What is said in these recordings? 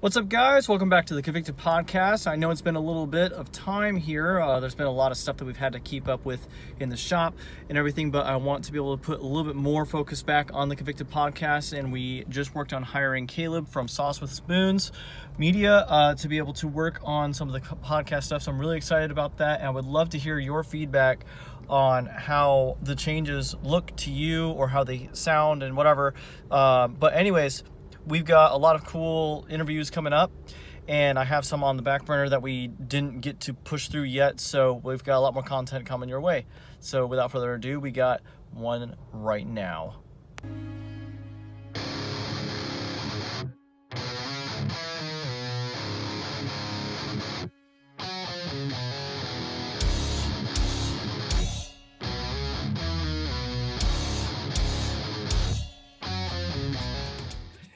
What's up, guys? Welcome back to the Convicted Podcast. I know it's been a little bit of time here. There's been a lot of stuff that we've had to keep up with in the shop and everything, but I want to be able to put a little bit more focus back on the Convicted Podcast, and we just worked on hiring Caleb from Sauce with Spoons Media to be able to work on some of the podcast stuff, so I'm really excited about that, and I would love to hear your feedback on how the changes look to you or how they sound and whatever. But anyways, we've got a lot of cool interviews coming up, and I have some on the back burner that we didn't get to push through yet, so we've got a lot more content coming your way. So without further ado, we got one right now.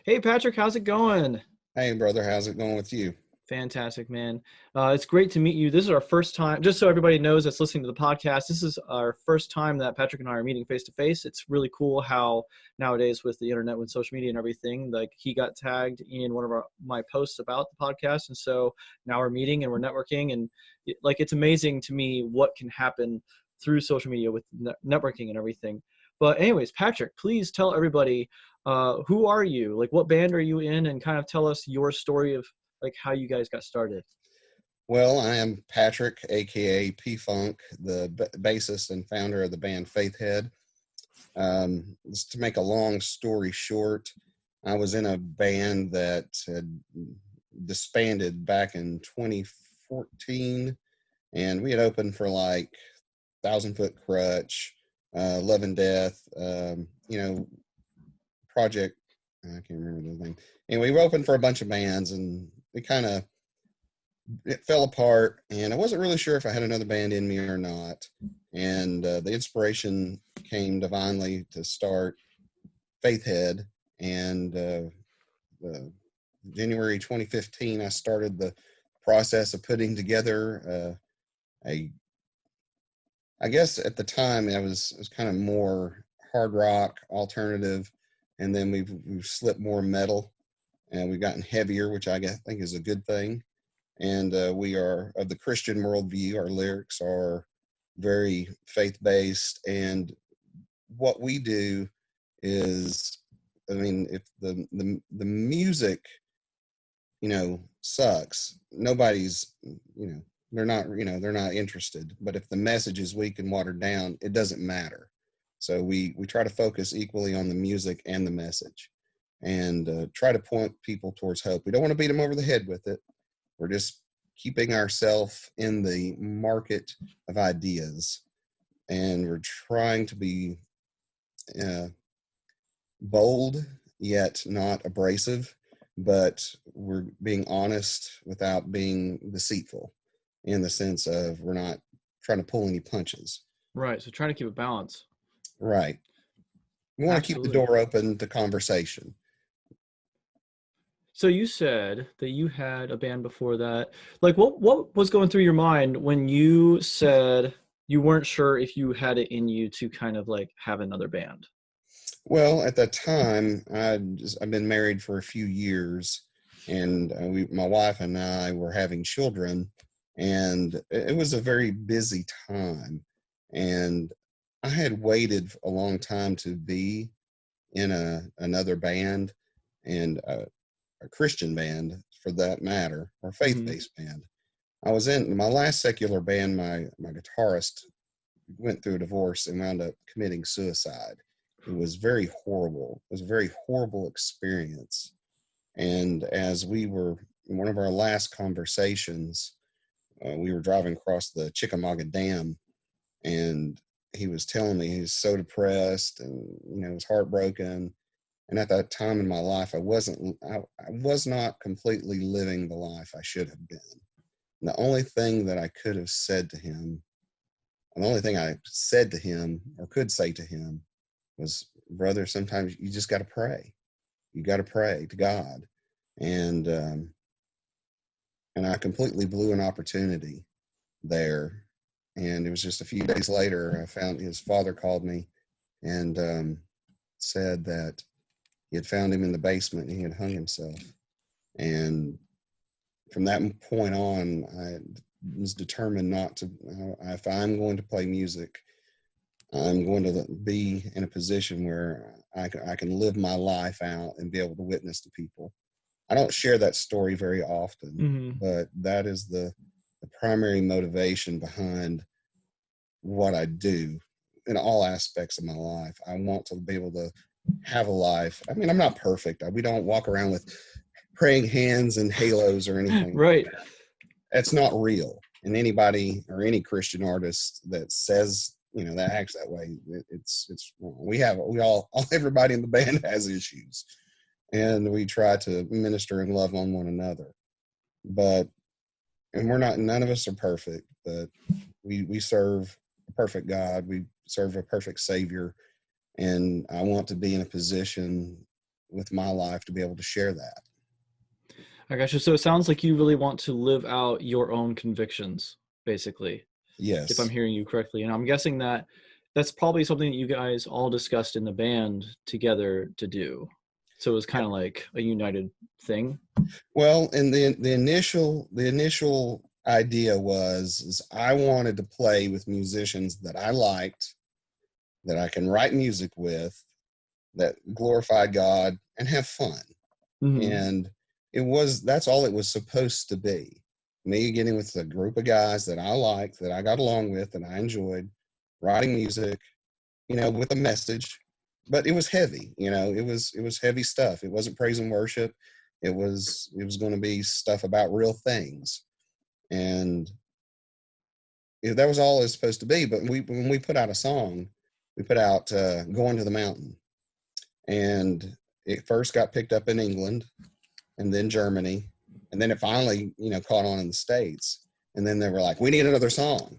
Hey Patrick, how's it going? Hey, brother, how's it going with you? Fantastic, man. It's great to meet you. This is our first time, just so everybody knows that's listening to the podcast, this is our first time that Patrick and I are meeting face to face. It's really cool how nowadays with the internet, with social media and everything, like he got tagged in one of my posts about the podcast. And so now we're meeting and we're networking, and it's amazing to me what can happen through social media with networking and everything. But anyways, Patrick, please tell everybody, who are you? Like, what band are you in? And kind of tell us your story of like how you guys got started. Well, I am Patrick, aka P-Funk, the bassist and founder of the band Faithhead. Just to make a long story short, I was in a band that had disbanded back in 2014, and we had opened for like Thousand Foot Crutch, Love and Death, Project, I can't remember the name. Anyway, we opened for a bunch of bands, and it fell apart, and I wasn't really sure if I had another band in me or not. And the inspiration came divinely to start Faithhead, and January 2015, I started the process of putting together I guess at the time it was kind of more hard rock, alternative, and then we've slipped more metal, and we've gotten heavier, which I think is a good thing. And we are of the Christian worldview. Our lyrics are very faith-based, and what we do is, I mean, if the music, sucks, nobody's, they're not interested. But if the message is weak and watered down, it doesn't matter. So we try to focus equally on the music and the message, and try to point people towards hope. We don't want to beat them over the head with it. We're just keeping ourselves in the market of ideas, and we're trying to be bold yet not abrasive, but we're being honest without being deceitful, in the sense of we're not trying to pull any punches. Right. So trying to keep a balance. Right. We want to keep the door open to conversation. So you said that you had a band before that. Like, what was going through your mind when you said you weren't sure if you had it in you to kind of like have another band? Well, at that time, I've been married for a few years, and my wife and I were having children, and it was a very busy time. And I had waited a long time to be in another band, and a Christian band for that matter, or faith-based band. I was in my last secular band. My guitarist went through a divorce and wound up committing suicide. It was very horrible. It was a very horrible experience. And as we were in one of our last conversations, we were driving across the Chickamauga Dam, and he was telling me he was so depressed and was heartbroken. And at that time in my life, I was not completely living the life I should have been. And the only thing that I could have said to him, and the only thing I said to him or could say to him was, brother, sometimes you just got to pray. You got to pray to God. And I completely blew an opportunity there. And it was just a few days later, I found his father called me and said that he had found him in the basement and he had hung himself. And from that point on, I was determined not to, if I'm going to play music, I'm going to be in a position where I can live my life out and be able to witness to people. I don't share that story very often, Mm-hmm. but that is the primary motivation behind what I do in all aspects of my life. I want to be able to have a life. I mean, I'm not perfect. We don't walk around with praying hands and halos or anything like Right. that. That's not real. And anybody or any Christian artist that says, that acts that way, it's wrong. We all everybody in the band has issues, and we try to minister and love on one another. But and none of us are perfect, but we serve a perfect God. We serve a perfect Savior, and I want to be in a position with my life to be able to share that. I got you. So it sounds like you really want to live out your own convictions, basically, if I'm Yes. hearing you correctly. And I'm guessing that that's probably something that you guys all discussed in the band together to do. So it was kind of like a united thing. Well, and the initial idea was is I wanted to play with musicians that I liked, that I can write music with, that glorify God and have fun. Mm-hmm. And that's all it was supposed to be. Me getting with a group of guys that I liked, that I got along with, that I enjoyed, writing music, with a message. But it was heavy, it was heavy stuff. It wasn't praise and worship. It was going to be stuff about real things. And that was all it was supposed to be. But when we put out a song, we put out Going to the Mountain. And it first got picked up in England, and then Germany, and then it finally, caught on in the States. And then they were like, we need another song.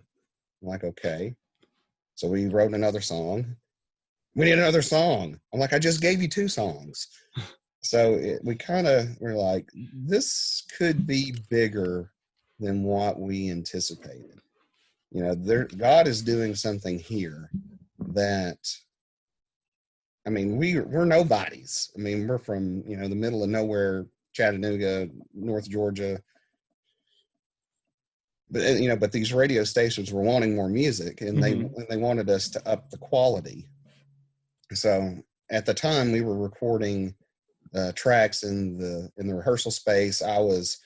I'm like, okay. So we wrote another song. We need another song. I'm like, I just gave you 2 songs. So we kind of were like, this could be bigger than what we anticipated. God is doing something here that, I mean, we're nobodies. I mean, we're from, the middle of nowhere, Chattanooga, North Georgia. But these radio stations were wanting more music, and Mm-hmm. they wanted us to up the quality. So at the time, we were recording tracks in the rehearsal space. I was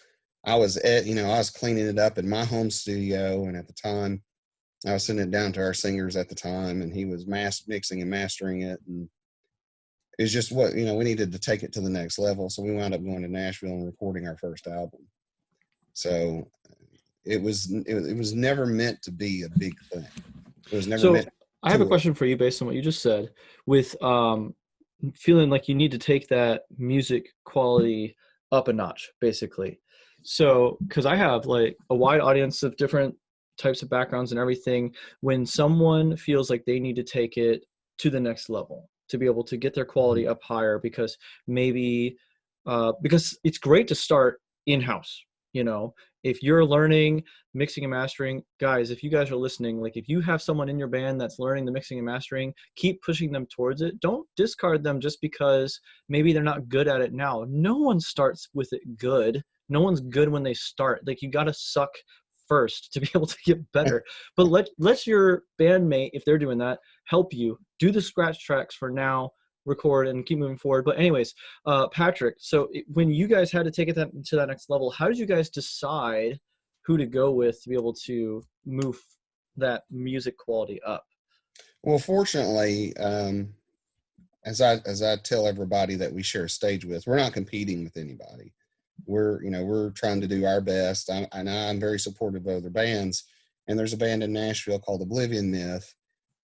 cleaning it up in my home studio, and at the time, I was sending it down to our singers at the time, and he was mixing and mastering it, and it's just what we needed to take it to the next level. So we wound up going to Nashville and recording our first album. So it was never meant to be a big thing. It was never So meant I have a to. question for you based on what you just said, with feeling like you need to take that music quality up a notch, basically. So, because I have like a wide audience of different types of backgrounds and everything, when someone feels like they need to take it to the next level to be able to get their quality up higher, because maybe because it's great to start in-house, you know, if you're learning mixing and mastering, guys, if you guys are listening, like if you have someone in your band that's learning the mixing and mastering, keep pushing them towards it. Don't discard them just because maybe they're not good at it now. No one starts with it good. No one's good when they start. Like, you got to suck first to be able to get better. But let your bandmate, if they're doing that, help you do the scratch tracks for now, record, and keep moving forward. But anyways, Patrick, so when you guys had to take it to that next level, how did you guys decide who to go with to be able to move that music quality up? Well, fortunately, as I tell everybody that we share a stage with, we're not competing with anybody. We're trying to do our best. I'm very supportive of other bands, and there's a band in Nashville called Oblivion Myth,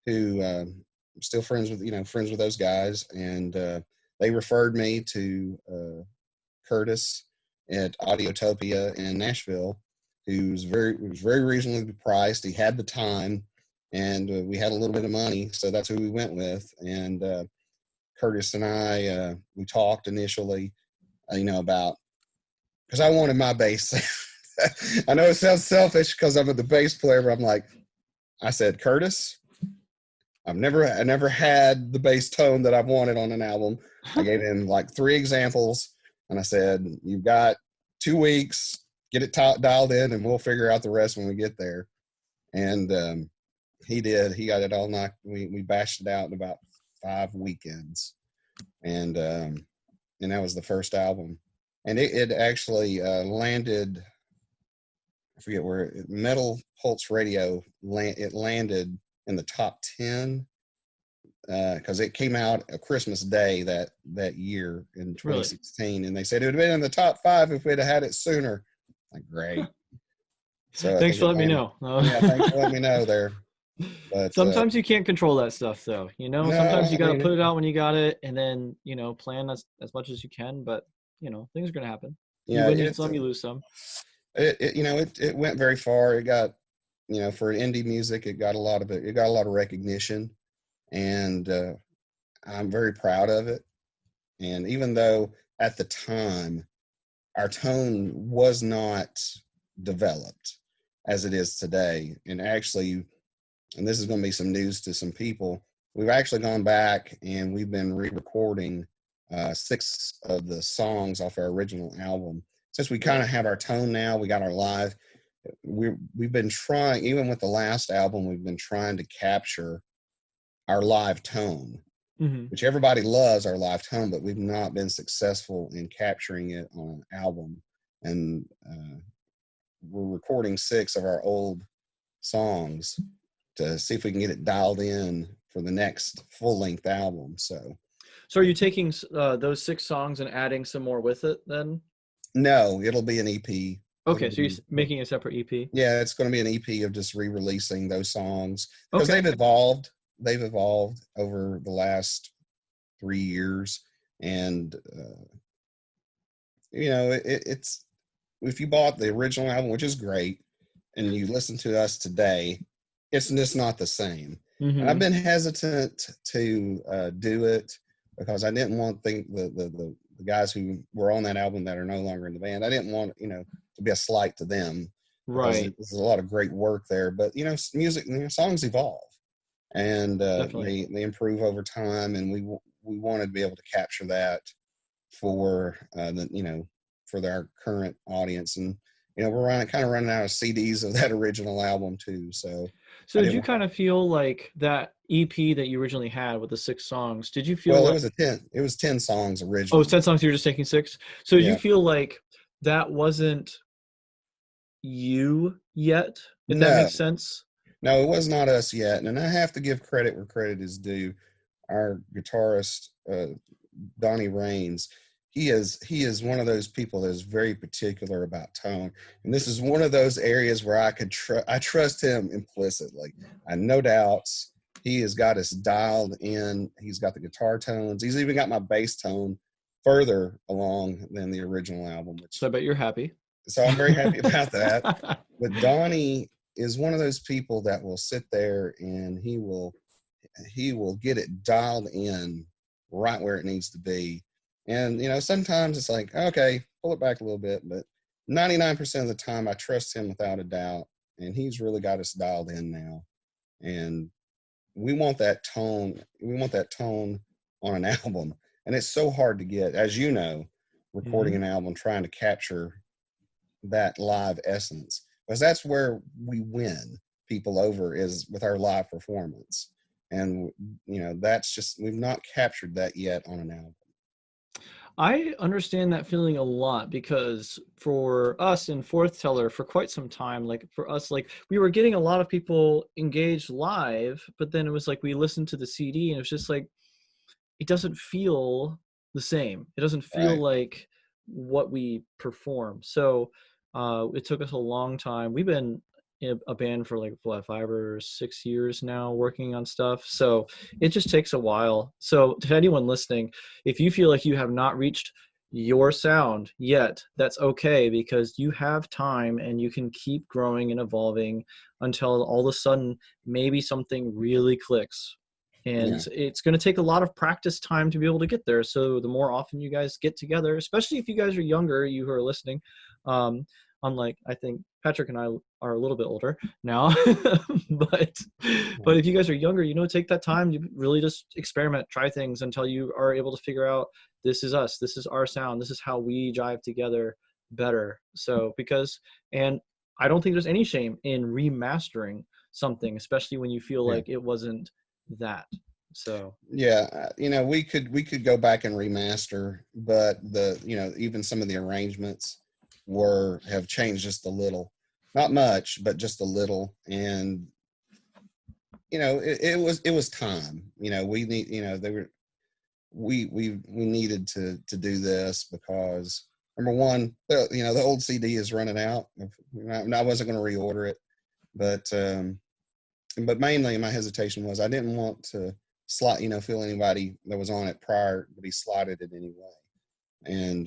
who still friends with those guys, and they referred me to Curtis at Audiotopia in Nashville, who was very reasonably priced. He had the time, and we had a little bit of money, so that's who we went with. And Curtis and I, we talked initially, about, because I wanted my bass. I know it sounds selfish because I'm the bass player, but I said, Curtis, I never had the bass tone that I've wanted on an album. I gave him like 3 examples, And I said, you've got 2 weeks, get it dialed in, and we'll figure out the rest when we get there. And he did. He got it all knocked. We bashed it out in about 5 weekends. And that was the first album. And it actually landed, I forget where, Metal Pulse Radio, it landed in the top 10 because it came out a Christmas Day that year in 2016. Really? And they said it would have been in the top 5 if we'd have had it sooner. Like, great. So thanks for letting me know. Yeah, thanks for letting me know there. But sometimes you can't control that stuff, though. No, sometimes you got to put it out when you got it, and then plan as much as you can. But things are gonna happen. You win some, you lose some. It went very far. It got for indie music, it got a lot of recognition, and I'm very proud of it. And even though at the time our tone was not developed as it is today, and actually, and this is going to be some news to some people, we've actually gone back and we've been re-recording 6 of the songs off our original album. Since we kind of have our tone now, we got our live. We've been trying, even with the last album, we've been trying to capture our live tone, which everybody loves our live tone, but we've not been successful in capturing it on an album. And we're recording 6 of our old songs to see if we can get it dialed in for the next full-length album. So are you taking those 6 songs and adding some more with it then? No, it'll be an EP. Okay, so you're making a separate EP? Yeah, it's going to be an EP of just re-releasing those songs because they've evolved. They've evolved over the last 3 years, and it's if you bought the original album, which is great, and you listen to us today, it's just not the same. And I've been hesitant to do it because I didn't want the guys who were on that album that are no longer in the band. I didn't want to be a slight to them. Right. There's a lot of great work there, but music, songs evolve, and they improve over time, and we wanted to be able to capture that for for our current audience. And we're kind of running out of CDs of that original album too. So did you kind of feel like that EP that you originally had with the 6 songs, did you feel it was 10 songs originally. Oh, it's 10 songs, you were just taking 6? So did you feel like that wasn't you yet, if that makes sense? No, it was not us yet. And I have to give credit where credit is due. Our guitarist, Donnie Rains, he is one of those people that is very particular about tone. And this is one of those areas where I trust him implicitly. I have no doubts. He has got us dialed in. He's got the guitar tones. He's even got my bass tone further along than the original album. So I bet you're happy. So I'm very happy about that. But Donnie is one of those people that will sit there and he will get it dialed in right where it needs to be. And, sometimes it's like, okay, pull it back a little bit. But 99% of the time, I trust him without a doubt. And he's really got us dialed in now. And we want that tone. We want that tone on an album. And it's so hard to get, as you know, recording an album, trying to capture that live essence. Because that's where we win people over, is with our live performance. And, that's just, we've not captured that yet on an album. I understand that feeling a lot, because for us in Fourth Teller for quite some time, like for us, like we were getting a lot of people engaged live, but then it was like we listened to the CD and it was just like, it doesn't feel the same. It doesn't feel like what we perform. So it took us a long time. We've been in a band for like 5 or 6 years now working on stuff. So it just takes a while. So to anyone listening, if you feel like you have not reached your sound yet, that's okay, because you have time and you can keep growing and evolving until all of a sudden maybe something really clicks. And it's going to take a lot of practice time to be able to get there. So the more often you guys get together, especially if you guys are younger, you who are listening, unlike, I think Patrick and I are a little bit older now, but if you guys are younger, take that time to really just experiment, try things until you are able to figure out, this is us, this is our sound, this is how we jive together better. So and I don't think there's any shame in remastering something, especially when you feel Yeah. like it wasn't that. So Yeah, we could go back and remaster, but even some of the arrangements have changed just a little, not much, but just a little, and it was time. We need, they were we needed to do this because number one, the old CD is running out. I wasn't going to reorder it, but mainly my hesitation was I didn't want to feel anybody that was on it prior to be slotted in any way. And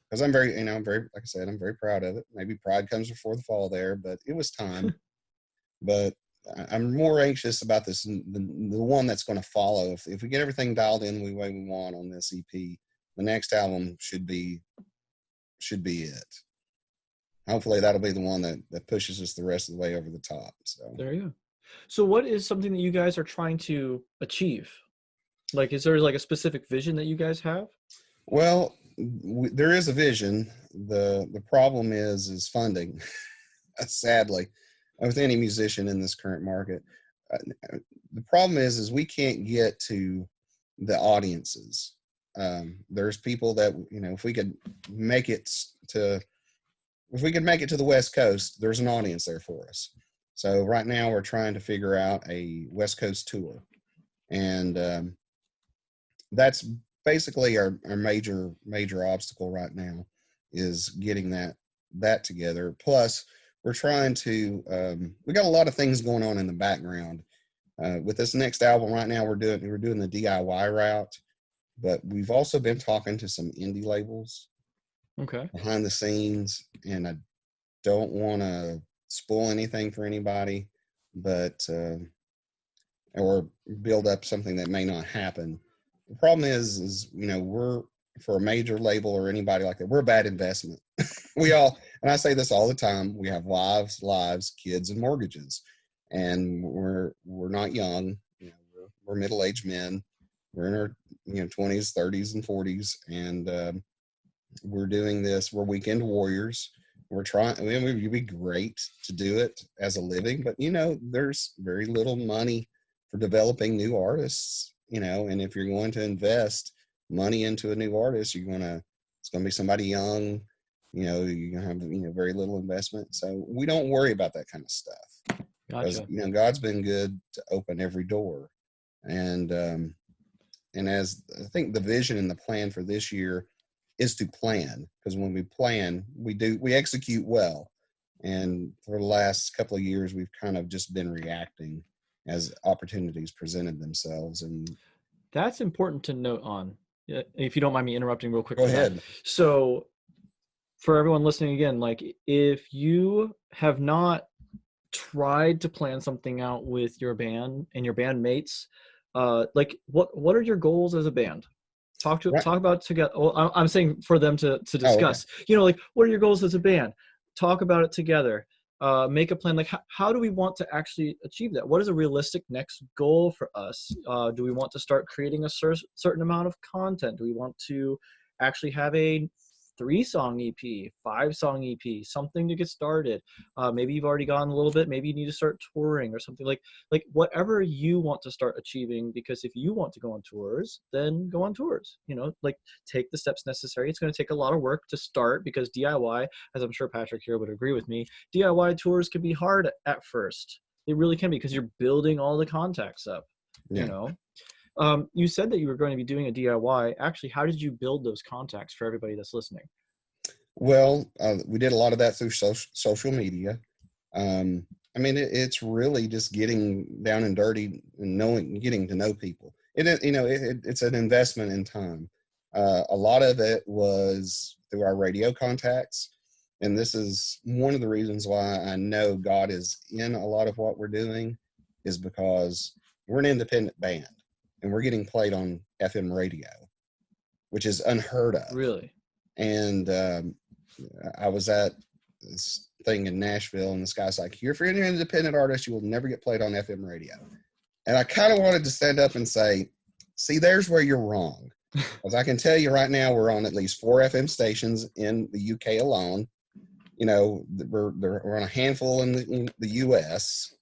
because I'm very, like I said, I'm very proud of it. Maybe pride comes before the fall there, but it was time. But I'm more anxious about the one that's going to follow. If we get everything dialed in the way we want on this EP, the next album should be it. Hopefully that'll be the one that pushes us the rest of the way over the top. So there you go. So what is something that you guys are trying to achieve? Like, is there like a specific vision that you guys have? well, there is a vision. The problem is funding. Sadly, with any musician in this current market, the problem is we can't get to the audiences. There's people that if we could make it to the West Coast, there's an audience there for us. So right now we're trying to figure out a West Coast tour, and that's basically our major obstacle right now, is getting that together. Plus, we're trying to we got a lot of things going on in the background. With this next album right now, we're doing the DIY route, but we've also been talking to some indie labels behind the scenes, and I don't want to spoil anything for anybody, but or build up something that may not happen. The problem is we're, for a major label or anybody like that, we're a bad investment. We all, and I say this all the time, we have lives, kids, and mortgages, and we're not young. We're middle-aged men. We're in our 20s, 30s, and 40s, and we're doing this. We're weekend warriors. We're trying. I mean, it would be great to do it as a living, but there's very little money for developing new artists. And if you're going to invest money into a new artist, it's gonna be somebody young. You're gonna have very little investment. So we don't worry about that kind of stuff. Gotcha. Because God's been good to open every door, and as I think the vision and the plan for this year is to plan, because when we plan, we execute well. And for the last couple of years, we've kind of just been reacting as opportunities presented themselves. And that's important to note on, if you don't mind me interrupting real quick. Go ahead. So for everyone listening again, like, if you have not tried to plan something out with your band and your bandmates, like what are your goals as a band? Talk about it together. Well, I'm saying for them to discuss. Okay. Like, what are your goals as a band? Talk about it together. Make a plan. Like, how do we want to actually achieve that? What is a realistic next goal for us? Do we want to start creating a certain amount of content? Do we want to actually have a 3-song EP, 5-song EP, something to get started? Maybe you've already gone a little bit. Maybe you need to start touring or something, like whatever you want to start achieving. Because if you want to go on tours, then go on tours. Like, take the steps necessary. It's going to take a lot of work to start, because DIY, as I'm sure Patrick here would agree with me, DIY tours can be hard at first. They really can be, because you're building all the contacts up. Yeah. You said that you were going to be doing a DIY. Actually, how did you build those contacts for everybody that's listening? Well, we did a lot of that through social media. It's really just getting down and dirty and getting to know people. It's an investment in time. A lot of it was through our radio contacts. And this is one of the reasons why I know God is in a lot of what we're doing, is because we're an independent band. And we're getting played on FM radio, which is unheard of. Really? And I was at this thing in Nashville, and this guy's like, if you're an independent artist, you will never get played on FM radio. And I kind of wanted to stand up and say, see, there's where you're wrong. As I can tell you right now, we're on at least 4 FM stations in the UK alone. You know, we're on a handful in the US,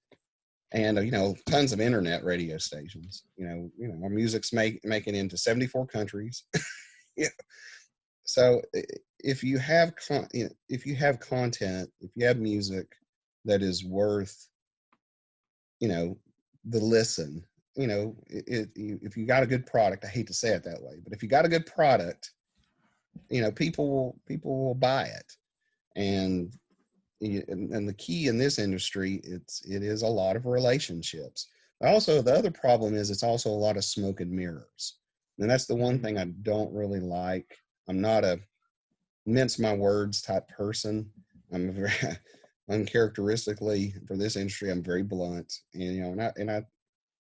and you know, tons of internet radio stations. You know, our music's making into 74 countries. Yeah. So if you have if you have content, if you have music that is worth, you know, the listen, you know, if you got a good product, I hate to say it that way, but if you got a good product, you know, people will buy it. And the key in this industry, it is a lot of relationships. Also, the other problem is it's also a lot of smoke and mirrors. And that's the one thing I don't really like. I'm not a mince my words type person. I'm very uncharacteristically for this industry. I'm very blunt, and you know,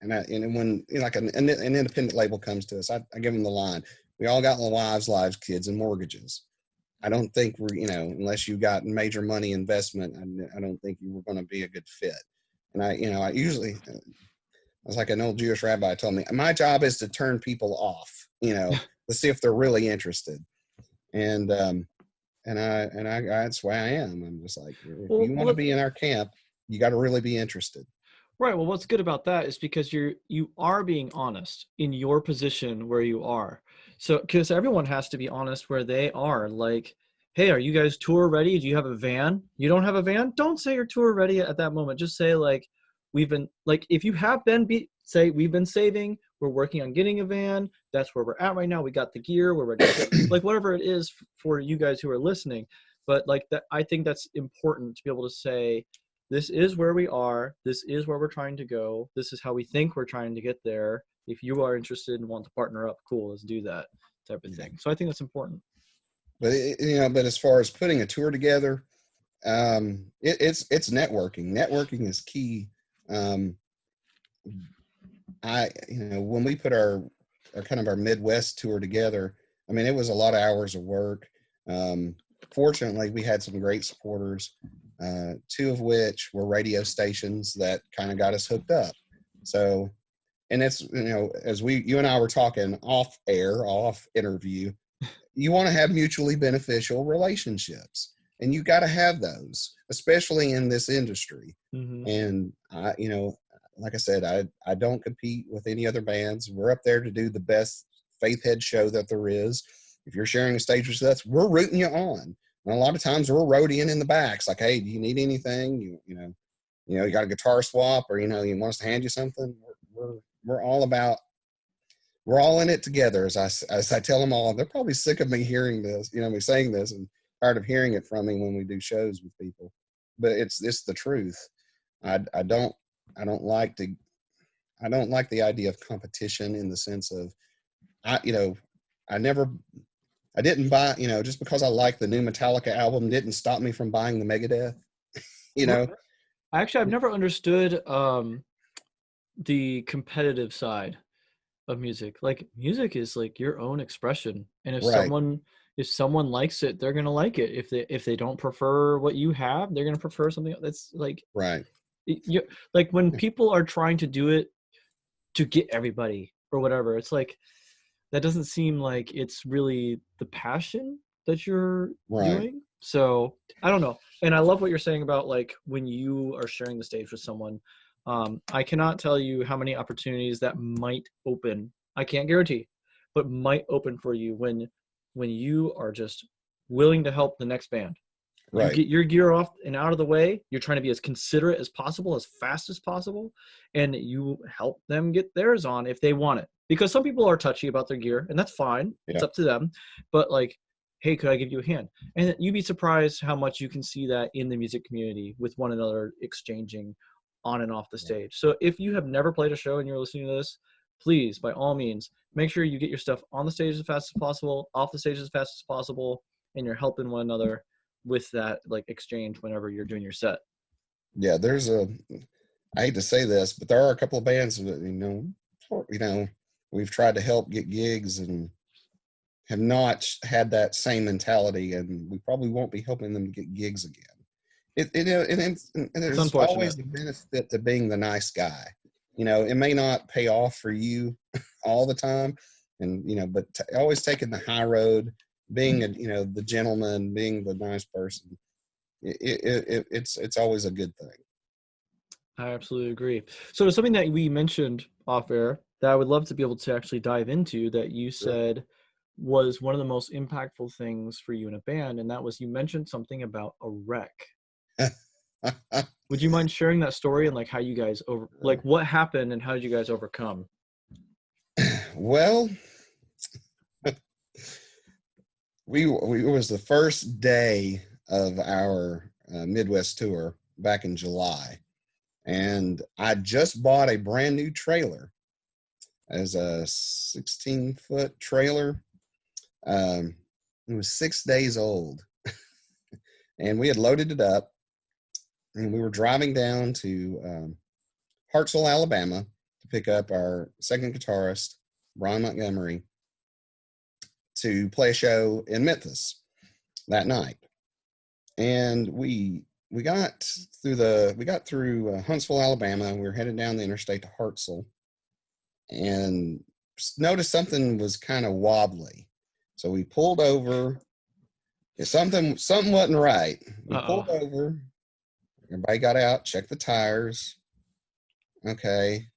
and when you know, like an independent label comes to us, I give them the line: we all got lives, kids, and mortgages. I don't think we're, you know, unless you got major money investment, I don't think you were going to be a good fit. And I usually, I was like an old Jewish rabbi told me, my job is to turn people off, you know, to see if they're really interested. And that's why I am. I'm just like, if you want to be in our camp, you got to really be interested. Right. Well, what's good about that is because you are being honest in your position where you are. So, because everyone has to be honest where they are. Like, hey, are you guys tour ready? Do you have a van? You don't have a van? Don't say you're tour ready at that moment. Just say like, we've been like, if you have been, say we've been saving. We're working on getting a van. That's where we're at right now. We got the gear. We're ready to go. Like whatever it is for you guys who are listening. But like that, I think that's important to be able to say, this is where we are. This is where we're trying to go. This is how we think we're trying to get there. If you are interested and want to partner up, cool, let's do that type of thing. So I think that's important. But you know, but as far as putting a tour together, it's networking. Networking is key. You know, when we put our kind of our Midwest tour together, I mean, it was a lot of hours of work. Fortunately, we had some great supporters, 2 of which were radio stations that kind of got us hooked up. So, and it's, you know, as you and I were talking off interview, you want to have mutually beneficial relationships, and you got to have those, especially in this industry. Mm-hmm. And you know, like I said, I don't compete with any other bands. We're up there to do the best Faithhead show that there is. If you're sharing a stage with us, we're rooting you on. And a lot of times we're roadieing in the back. It's like, hey, do you need anything? You got a guitar swap, or you know, you want us to hand you something? We're all about. We're all in it together. As I tell them all, they're probably sick of me hearing this, you know, me saying this, and tired of hearing it from me when we do shows with people. But it's the truth. I don't like the idea of competition in the sense of I didn't buy, you know, just because I like the new Metallica album didn't stop me from buying the Megadeth, you know. Actually, I've never understood the competitive side of music. Like music is like your own expression, and if someone likes it, they're gonna like it. If they don't prefer what you have, they're gonna prefer something else. That's like like when people are trying to do it to get everybody or whatever, it's like that doesn't seem like it's really the passion that you're doing. So I don't know. And I love what you're saying about like when you are sharing the stage with someone. I cannot tell you how many opportunities that might open. I can't guarantee, but might open for you when you are just willing to help the next band. You get your gear off and out of the way. You're trying to be as considerate as possible, as fast as possible, and you help them get theirs on if they want it. Because some people are touchy about their gear, and that's fine. It's up to them. But like, hey, could I give you a hand? And you'd be surprised how much you can see that in the music community with one another exchanging on and off the stage. So if you have never played a show and you're listening to this, please, by all means, make sure you get your stuff on the stage as fast as possible, off the stage as fast as possible, and you're helping one another with that like exchange whenever you're doing your set. Yeah, I hate to say this, but there are a couple of bands that, you know, we've tried to help get gigs and have not had that same mentality, and we probably won't be helping them get gigs again. and It's there's unfortunate. always a benefit to being the nice guy. It may not pay off for you all the time, and but always taking the high road, being the gentleman, being the nice person. It's always a good thing. I absolutely agree. So there's something that we mentioned off air that I would love to be able to actually dive into that you Sure. said was one of the most impactful things for you in a band, and that was you mentioned something about a wreck. Would you mind sharing that story and like how you guys like what happened and how did you guys overcome? Well, it was the first day of our Midwest tour back in July, and I just bought a brand new trailer as a 16-foot trailer. It was 6 days old, and we had loaded it up, and we were driving down to Hartsville, Alabama, to pick up our second guitarist, Brian Montgomery, to play a show in Memphis that night. And we got through Huntsville, Alabama, and we were headed down the interstate to Hartsville, and noticed something was kind of wobbly. So we pulled over. Something wasn't right. We pulled over. Everybody got out, checked the tires. Okay.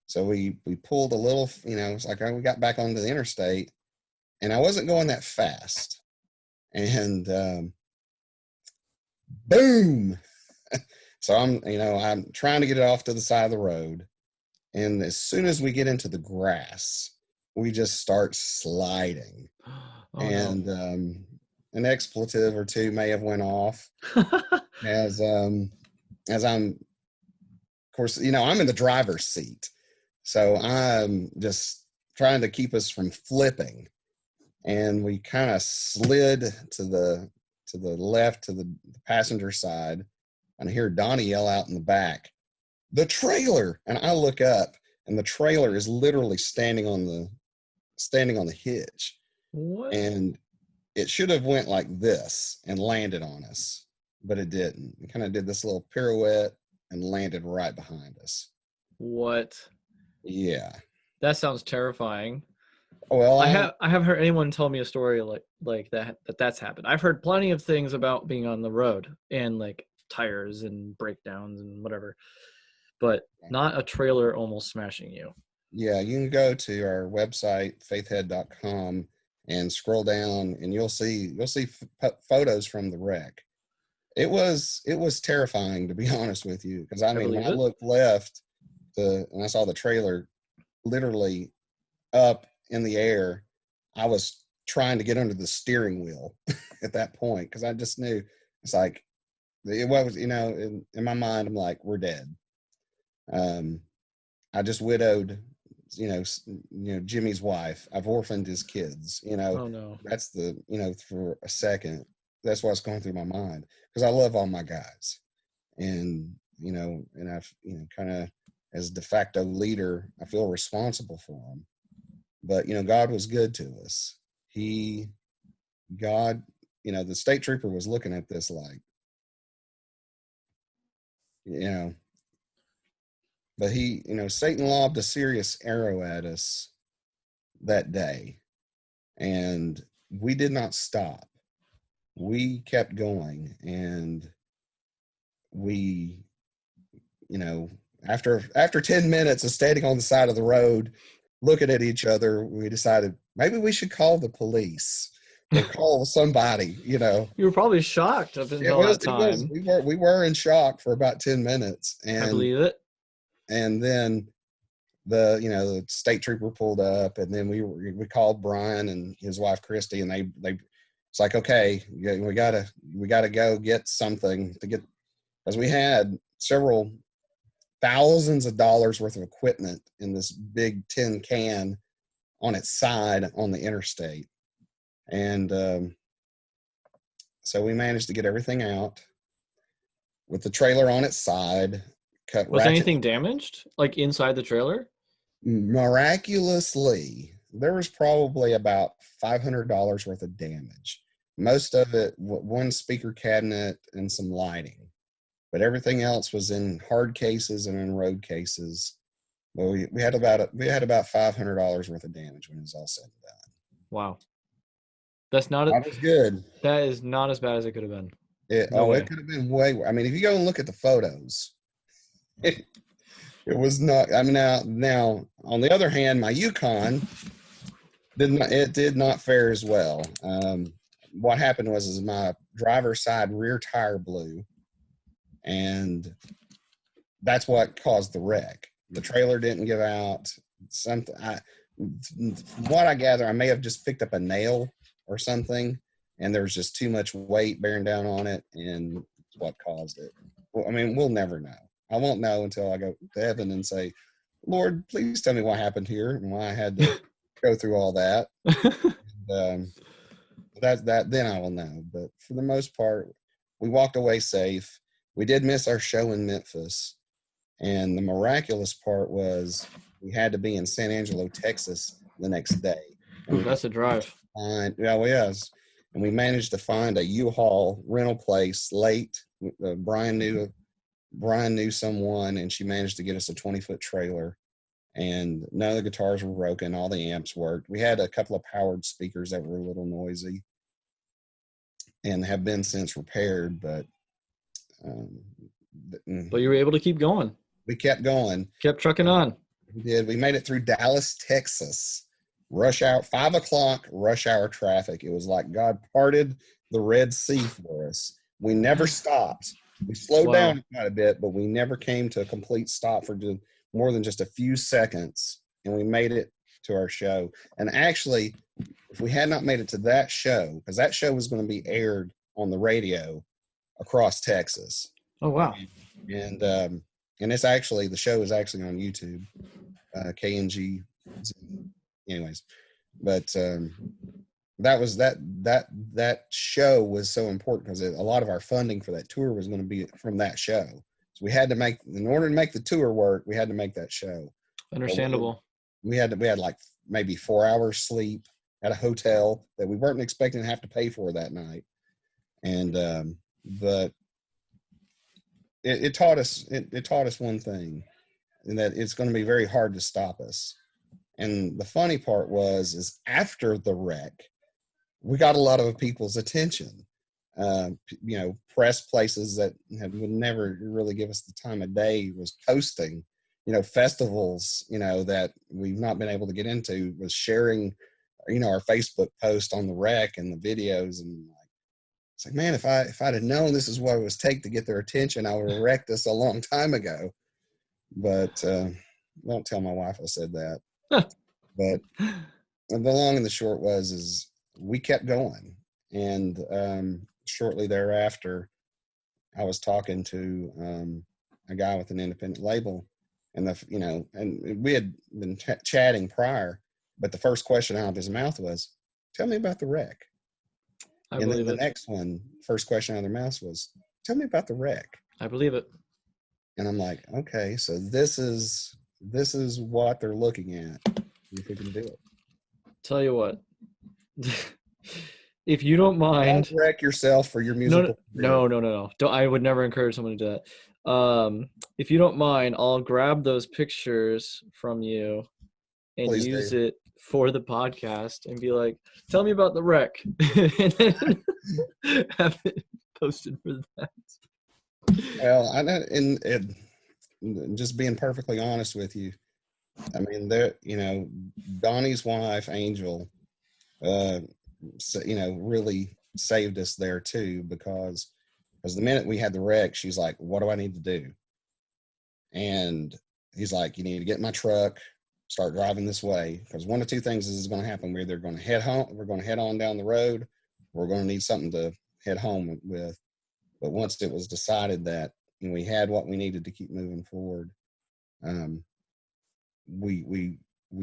So we pulled a little, it's like we got back onto the interstate, and I wasn't going that fast. And boom. So I'm trying to get it off to the side of the road. And as soon as we get into the grass, we just start sliding. And No. an expletive or two may have went off as I'm, of course, I'm in the driver's seat. So I'm just trying to keep us from flipping. And we kind of slid to the left, to the passenger side, and I hear Donnie yell out in the back, "The trailer!" And I look up, and the trailer is literally standing on the hitch. What? And it should have went like this and landed on us, but it didn't. It kind of did this little pirouette and landed right behind us. What? Yeah. That sounds terrifying. Well, I have heard anyone tell me a story like that's happened. I've heard plenty of things about being on the road and like tires and breakdowns and whatever, but not a trailer almost smashing you. yeah, you can go to our website, faithhead.com, and scroll down, and you'll see photos from the wreck. It was terrifying, to be honest with you, because I when believe I it. looked left, and I saw the trailer literally up in the air, I was trying to get under the steering wheel at that point, because I just knew it's like it was, in my mind, I'm like, we're dead. I just widowed, Jimmy's wife. I've orphaned his kids. Oh no. That's for a second, that's what's going through my mind, because I love all my guys, and I've kind of, as de facto leader, I feel responsible for them. But God was good to us. God, the state trooper was looking at this like, you know, but Satan lobbed a serious arrow at us that day, and we did not stop. We kept going, and we, after 10 minutes of standing on the side of the road, looking at each other, we decided maybe we should call the police or call somebody. You were probably shocked up It until was, that it was, time. we were in shock for about 10 minutes. I And believe it. then the state trooper pulled up, and then we called Brian and his wife Christy, and they it's like, okay, we gotta go get something to get, as we had several thousands of dollars worth of equipment in this big tin can on its side on the interstate. And so we managed to get everything out with the trailer on its side, cut Was ratchet. anything damaged? Like inside the trailer? Miraculously, there was probably about $500 worth of damage. Most of it, one speaker cabinet and some lighting. but everything else was in hard cases and in road cases. Well, we had about $500 worth of damage when it was all said and done. Wow. That's not Not as good. That is not as bad as it could have been. It could have been way worse. I mean, if you go and look at the photos, it was not. I mean, now on the other hand, my Yukon did not fare as well. What happened was my driver's side rear tire blew, and that's what caused the wreck. The trailer didn't give out. Something. From what I gather, I may have just picked up a nail or something, and there was just too much weight bearing down on it, and it's what caused it. Well, I mean, we'll never know. I won't know until I go to heaven and say, Lord, please tell me what happened here and why I had to go through all that. Then I will know. But for the most part, we walked away safe. We did miss our show in Memphis. And the miraculous part was we had to be in San Angelo, Texas the next day. Ooh, that's a drive. Yes. And we managed to find a U-Haul rental place late. Brian knew someone, and she managed to get us a 20-foot trailer. And none of the guitars were broken. All the amps worked. We had a couple of powered speakers that were a little noisy and have been since repaired, but you were able to keep going. We kept going. Kept trucking on. We did. We made it through Dallas, Texas. Rush hour, 5 o'clock, rush hour traffic. It was like God parted the Red Sea for us. We never stopped. We slowed down quite a bit, but we never came to a complete stop for more than just a few seconds. And we made it to our show. And actually, if we had not made it to that show, because that show was going to be aired on the radio across Texas. Oh, wow. And it's actually, the show is actually on YouTube, KNG. Anyways, but that show was so important because a lot of our funding for that tour was going to be from that show. So we had to in order to make the tour work, we had to make that show. Understandable. We had like maybe 4 hours sleep at a hotel that we weren't expecting to have to pay for that night. And but it taught us one thing, and that it's going to be very hard to stop us. And the funny part is after the wreck, we got a lot of people's attention. Press places that would never really give us the time of day was posting. Festivals, that we've not been able to get into was sharing, our Facebook post on the wreck and the videos. And it's like, man, if I'd have known this is what it was take to get their attention, I would have wrecked this a long time ago. But don't tell my wife I said that. But the long and the short is we kept going. And shortly thereafter, I was talking to a guy with an independent label, and and we had been chatting prior, but the first question out of his mouth was, "Tell me about the wreck." And then the next first question out of their mouth was, "Tell me about the wreck." I believe it. And I'm like, okay, so this is what they're looking at. If we can do it. Tell you what, if you don't mind, don't wreck yourself for your musical. No. I would never encourage someone to do that. If you don't mind, I'll grab those pictures from you and Please use it for the podcast and be like, "Tell me about the wreck," and then have it posted for that. Well, I know, and just being perfectly honest with you, I mean, Donnie's wife, Angel, really saved us there too, because the minute we had the wreck, she's like, "What do I need to do?" And he's like, "You need to get in my truck, start driving this way, because one of two things is going to happen. We're either going to head home, we're going to head on down the road, or we're going to need something to head home with." But once it was decided that we had what we needed to keep moving forward, we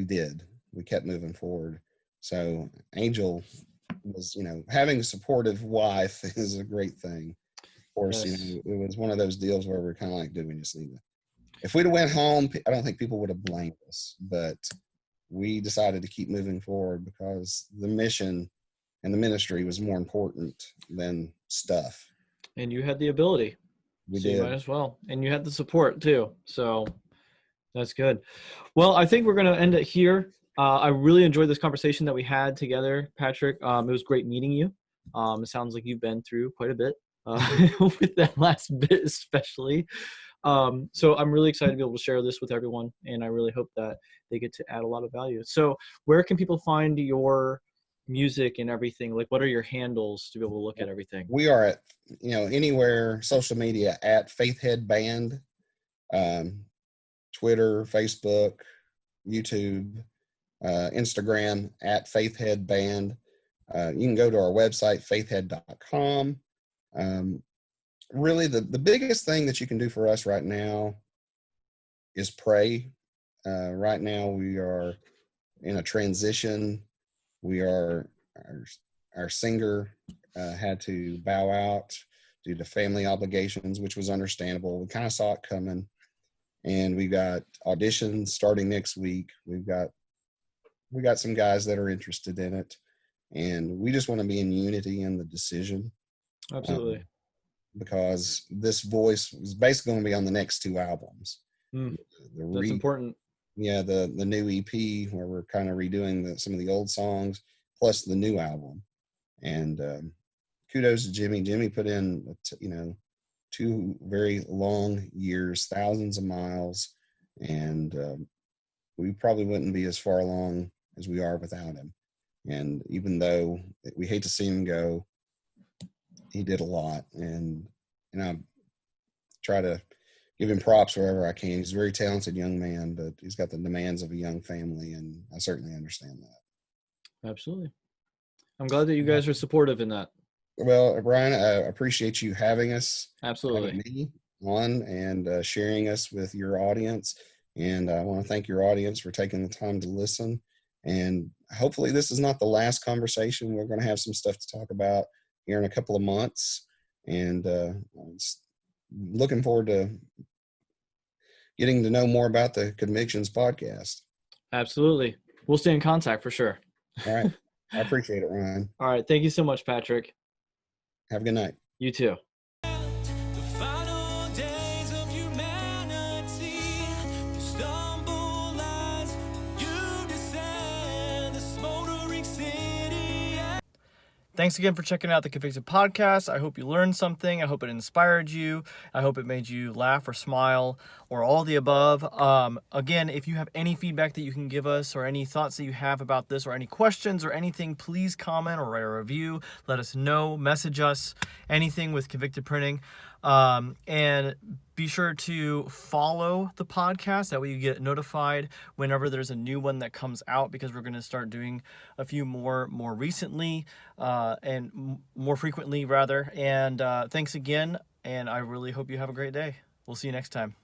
did. We kept moving forward. So Angel was, having a supportive wife is a great thing. Of course, yes. It was one of those deals where we're kind of like, do we just need to? If we'd have went home, I don't think people would have blamed us. But we decided to keep moving forward because the mission and the ministry was more important than stuff. And you had the ability. We So you might did. as well. And you had the support too. So that's good. Well, I think we're going to end it here. I really enjoyed this conversation that we had together, Patrick. It was great meeting you. It sounds like you've been through quite a bit with that last bit, especially. So I'm really excited to be able to share this with everyone, and I really hope that they get to add a lot of value. So, where can people find your music and everything? Like, what are your handles to be able to look at everything? We are at, anywhere social media at Faithhead Band, um, Twitter, Facebook, YouTube, Instagram at Faithhead Band. You can go to our website, faithhead.com. Really, the biggest thing that you can do for us right now is pray. Right now, we are in a transition. We are, our singer had to bow out due to family obligations, which was understandable. We kind of saw it coming. And we got auditions starting next week. We got some guys that are interested in it, and we just want to be in unity in the decision, Absolutely. because this voice is basically going to be on the next two albums. That's important. Yeah, the new EP where we're kind of redoing some of the old songs plus the new album. And kudos to Jimmy. Jimmy put in, 2 very long years, thousands of miles, and we probably wouldn't be as far along as we are without him. And even though we hate to see him go, he did a lot, and I try to give him props wherever I can. He's a very talented young man, but he's got the demands of a young family, and I certainly understand that. Absolutely. I'm glad that you guys are supportive in that. Well, Brian, I appreciate you having Absolutely. me on and sharing us with your audience. And I want to thank your audience for taking the time to listen. And hopefully, this is not the last conversation. We're going to have some stuff to talk about here in a couple of months. And I'm looking forward to getting to know more about the Convictions podcast. Absolutely. We'll stay in contact for sure. All right. I appreciate it, Ryan. All right. Thank you so much, Patrick. Have a good night. You too. Thanks again for checking out the Convicted Podcast. I hope you learned something. I hope it inspired you. I hope it made you laugh or smile or all the above. Again, if you have any feedback that you can give us or any thoughts that you have about this or any questions or anything, please comment or write a review. Let us know. Message us. Anything with Convicted Printing. And be sure to follow the podcast. That way you get notified whenever there's a new one that comes out, because we're going to start doing a few more recently and more frequently rather. And thanks again. And I really hope you have a great day. We'll see you next time.